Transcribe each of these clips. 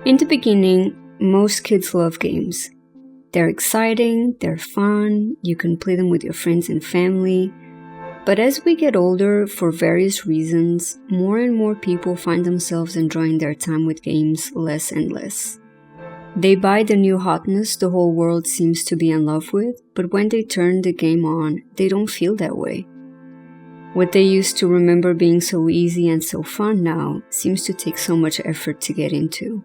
In the beginning, most kids love games. They're exciting, they're fun, you can play them with your friends and family. But as we get older, for various reasons, more and more people find themselves enjoying their time with games less and less. They buy the new hotness the whole world seems to be in love with, but when they turn the game on, they don't feel that way. What they used to remember being so easy and so fun now seems to take so much effort to get into.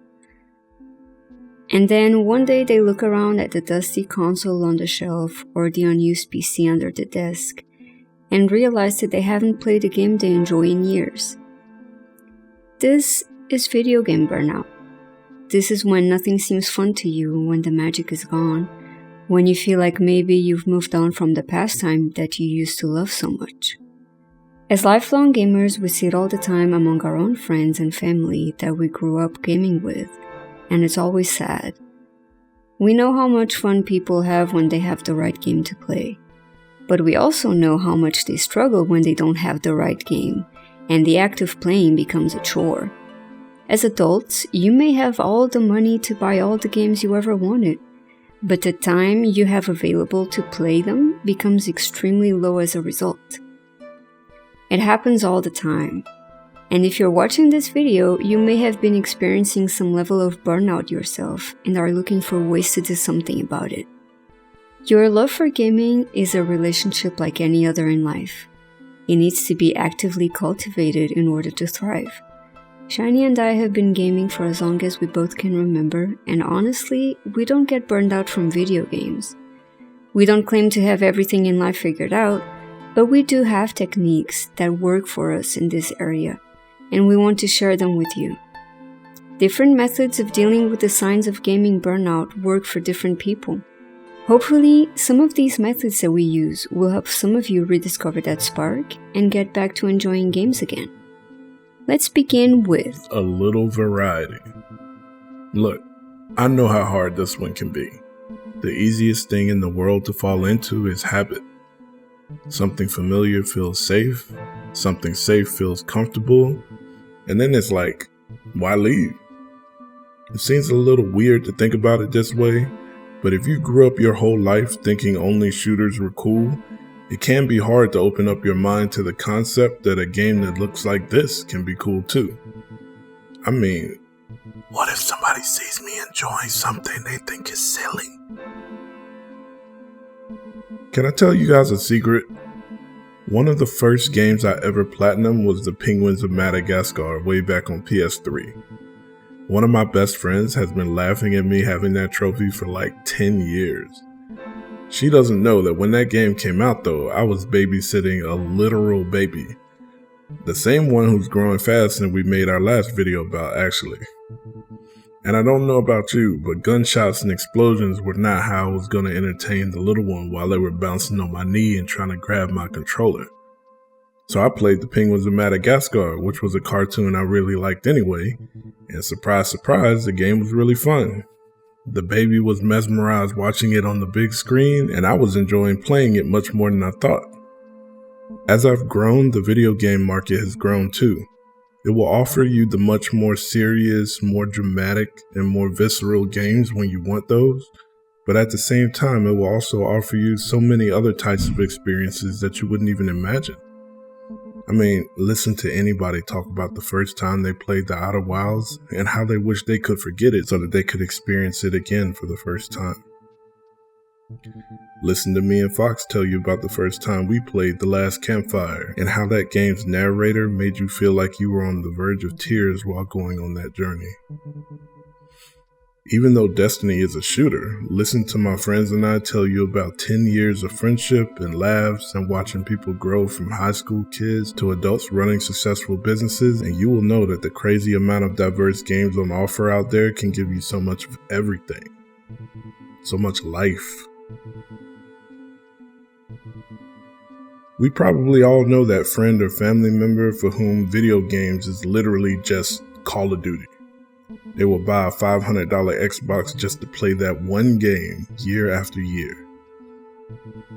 And then one day they look around at the dusty console on the shelf or the unused PC under the desk and realize that they haven't played a game they enjoy in years. This is video game burnout. This is when nothing seems fun to you, when the magic is gone, when you feel like maybe you've moved on from the pastime that you used to love so much. As lifelong gamers, we see it all the time among our own friends and family that we grew up gaming with, and it's always sad. We know how much fun people have when they have the right game to play, but we also know how much they struggle when they don't have the right game, and the act of playing becomes a chore. As adults, you may have all the money to buy all the games you ever wanted, but the time you have available to play them becomes extremely low as a result. It happens all the time, and if you're watching this video, you may have been experiencing some level of burnout yourself and are looking for ways to do something about it. Your love for gaming is a relationship like any other in life. It needs to be actively cultivated in order to thrive. Shiny and I have been gaming for as long as we both can remember, and honestly, we don't get burned out from video games. We don't claim to have everything in life figured out, but we do have techniques that work for us in this area, and we want to share them with you. Different methods of dealing with the signs of gaming burnout work for different people. Hopefully, some of these methods that we use will help some of you rediscover that spark and get back to enjoying games again. Let's begin with a little variety. Look, I know how hard this one can be. The easiest thing in the world to fall into is habit. Something familiar feels safe, something safe feels comfortable, and then it's like, why leave? It seems a little weird to think about it this way, but if you grew up your whole life thinking only shooters were cool, it can be hard to open up your mind to the concept that a game that looks like this can be cool too. I mean, what if somebody sees me enjoying something they think is silly? Can I tell you guys a secret? One of the first games I ever platinumed was the Penguins of Madagascar way back on PS3. One of my best friends has been laughing at me having that trophy for like 10 years. She doesn't know that when that game came out though, I was babysitting a literal baby. The same one who's growing fast and we made our last video about actually. And I don't know about you, but gunshots and explosions were not how I was going to entertain the little one while they were bouncing on my knee and trying to grab my controller. So I played the Penguins of Madagascar, which was a cartoon I really liked anyway, and surprise, surprise, the game was really fun. The baby was mesmerized watching it on the big screen, and I was enjoying playing it much more than I thought. As I've grown, the video game market has grown too. It will offer you the much more serious, more dramatic, and more visceral games when you want those, but at the same time, it will also offer you so many other types of experiences that you wouldn't even imagine. I mean, listen to anybody talk about the first time they played the Outer Wilds and how they wish they could forget it so that they could experience it again for the first time. Listen to me and Fox tell you about the first time we played The Last Campfire and how that game's narrator made you feel like you were on the verge of tears while going on that journey. Even though Destiny is a shooter, listen to my friends and I tell you about 10 years of friendship and laughs and watching people grow from high school kids to adults running successful businesses, and you will know that the crazy amount of diverse games on offer out there can give you so much of everything. So much life. We probably all know that friend or family member for whom video games is literally just Call of Duty. They will buy a $500 Xbox just to play that one game year after year.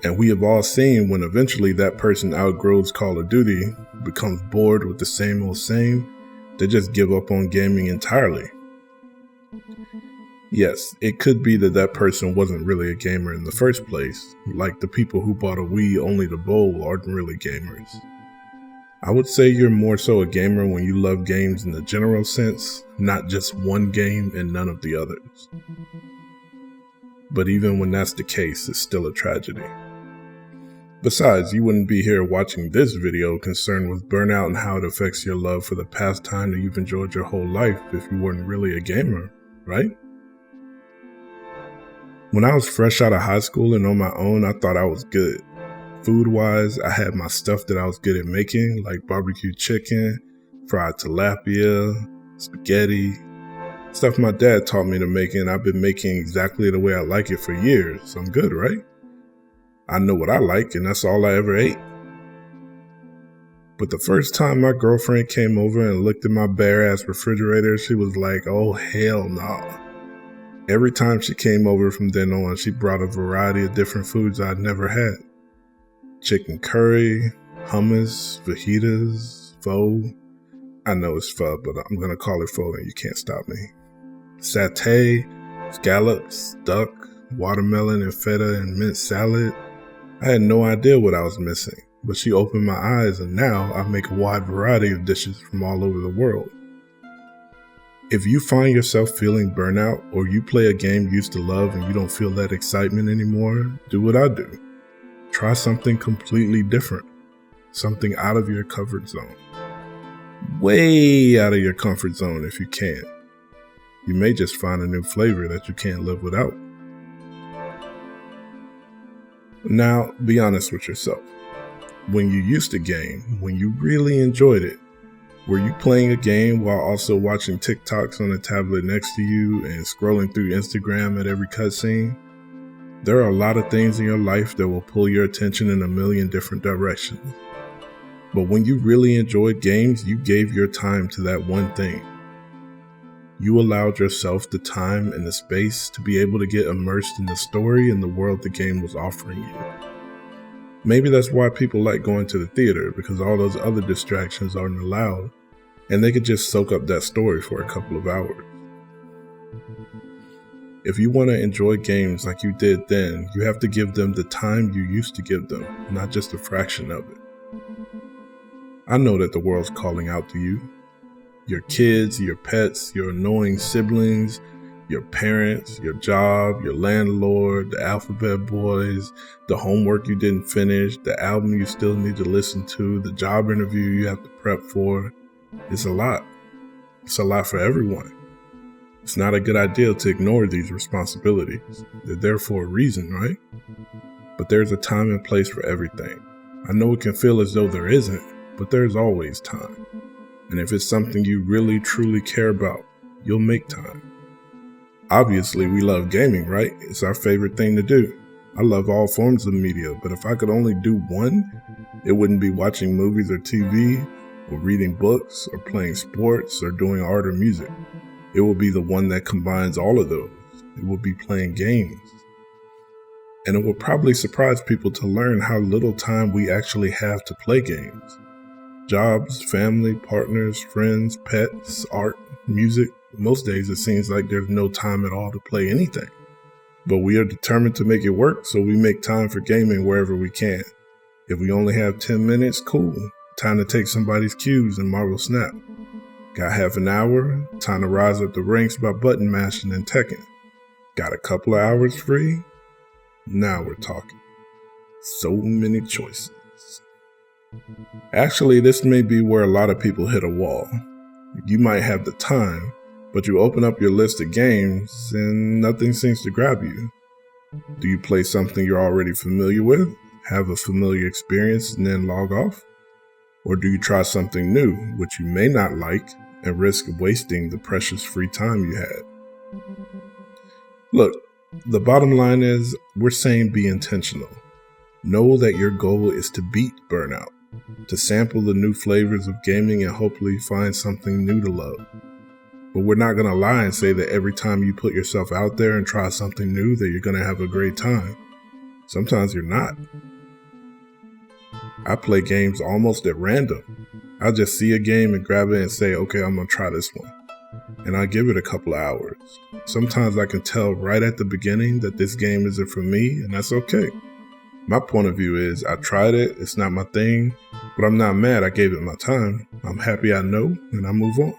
And we have all seen when eventually that person outgrows Call of Duty, becomes bored with the same old same, they just give up on gaming entirely. Yes, it could be that that person wasn't really a gamer in the first place, like the people who bought a Wii only to bowl aren't really gamers. I would say you're more so a gamer when you love games in the general sense, not just one game and none of the others. But even when that's the case, it's still a tragedy. Besides, you wouldn't be here watching this video concerned with burnout and how it affects your love for the pastime that you've enjoyed your whole life if you weren't really a gamer, right? When I was fresh out of high school and on my own, I thought I was good. Food-wise, I had my stuff that I was good at making, like barbecue chicken, fried tilapia, spaghetti, stuff my dad taught me to make, and I've been making exactly the way I like it for years, so I'm good, right? I know what I like, and that's all I ever ate. But the first time my girlfriend came over and looked at my bare-ass refrigerator, she was like, oh, hell no. Every time she came over from then on, she brought a variety of different foods I'd never had. Chicken curry, hummus, fajitas, pho. I know it's pho, but I'm going to call it pho and you can't stop me. Satay, scallops, duck, watermelon and feta and mint salad. I had no idea what I was missing, but she opened my eyes and now I make a wide variety of dishes from all over the world. If you find yourself feeling burnout or you play a game you used to love and you don't feel that excitement anymore, do what I do. Try something completely different, something out of your comfort zone. Way out of your comfort zone if you can. You may just find a new flavor that you can't live without. Now, be honest with yourself. When you used to game, when you really enjoyed it, were you playing a game while also watching TikToks on a tablet next to you and scrolling through Instagram at every cutscene? There are a lot of things in your life that will pull your attention in a million different directions. But when you really enjoyed games, you gave your time to that one thing. You allowed yourself the time and the space to be able to get immersed in the story and the world the game was offering you. Maybe that's why people like going to the theater, because all those other distractions aren't allowed, and they could just soak up that story for a couple of hours. If you want to enjoy games like you did then, you have to give them the time you used to give them, not just a fraction of it. I know that the world's calling out to you. Your kids, your pets, your annoying siblings, your parents, your job, your landlord, the alphabet boys, the homework you didn't finish, the album you still need to listen to, the job interview you have to prep for. It's a lot. It's a lot for everyone. It's not a good idea to ignore these responsibilities. They're there for a reason, right? But there's a time and place for everything. I know it can feel as though there isn't, but there's always time. And if it's something you really, truly care about, you'll make time. Obviously, we love gaming, right? It's our favorite thing to do. I love all forms of media, but if I could only do one, it wouldn't be watching movies or TV, or reading books, or playing sports, or doing art or music. It will be the one that combines all of those. It will be playing games. And it will probably surprise people to learn how little time we actually have to play games. Jobs, family, partners, friends, pets, art, music. Most days it seems like there's no time at all to play anything. But we are determined to make it work, so we make time for gaming wherever we can. If we only have 10 minutes, cool. Time to take somebody's cues and Marvel Snap. Got half an hour? Time to rise up the ranks by button mashing and Tekken. Got a couple of hours free? Now we're talking. So many choices. Actually, this may be where a lot of people hit a wall. You might have the time, but you open up your list of games and nothing seems to grab you. Do you play something you're already familiar with, have a familiar experience, and then log off? Or do you try something new, which you may not like, and risk wasting the precious free time you had? Look, the bottom line is, we're saying be intentional. Know that your goal is to beat burnout, to sample the new flavors of gaming and hopefully find something new to love. But we're not going to lie and say that every time you put yourself out there and try something new that you're going to have a great time. Sometimes you're not. I play games almost at random. I'll just see a game and grab it and say, okay, I'm going to try this one. and I give it a couple of hours. Sometimes I can tell right at the beginning that this game isn't for me, and that's okay. My point of view is I tried it, it's not my thing, but I'm not mad I gave it my time. I'm happy I know, and I move on.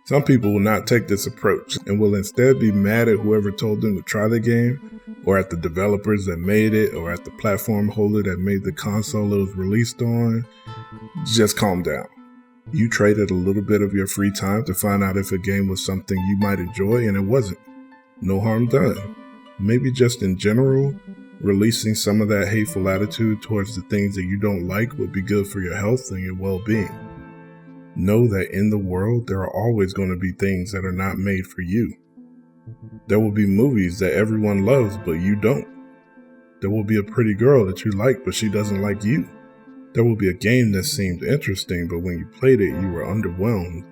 Some people will not take this approach and will instead be mad at whoever told them to try the game, or at the developers that made it, or at the platform holder that made the console it was released on. Just calm down. You traded a little bit of your free time to find out if a game was something you might enjoy, and it wasn't. No harm done. Maybe just in general, releasing some of that hateful attitude towards the things that you don't like would be good for your health and your well-being. Know that in the world, there are always going to be things that are not made for you. There will be movies that everyone loves, but you don't. There will be a pretty girl that you like, but she doesn't like you. There will be a game that seemed interesting, but when you played it, you were underwhelmed.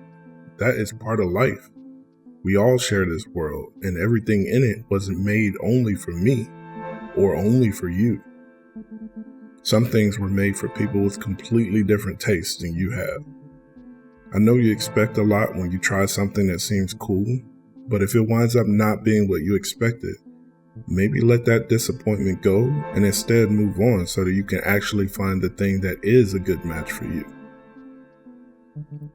That is part of life. We all share this world, and everything in it wasn't made only for me or only for you. Some things were made for people with completely different tastes than you have. I know you expect a lot when you try something that seems cool, but if it winds up not being what you expected, maybe let that disappointment go and instead move on so that you can actually find the thing that is a good match for you.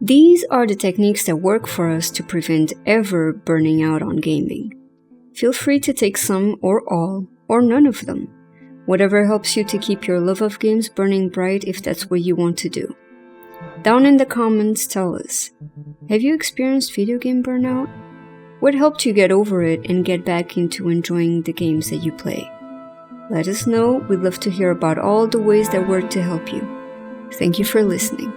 These are the techniques that work for us to prevent ever burning out on gaming. Feel free to take some or all, or none of them. Whatever helps you to keep your love of games burning bright if that's what you want to do. Down in the comments, tell us, have you experienced video game burnout? What helped you get over it and get back into enjoying the games that you play? Let us know. We'd love to hear about all the ways that work to help you. Thank you for listening.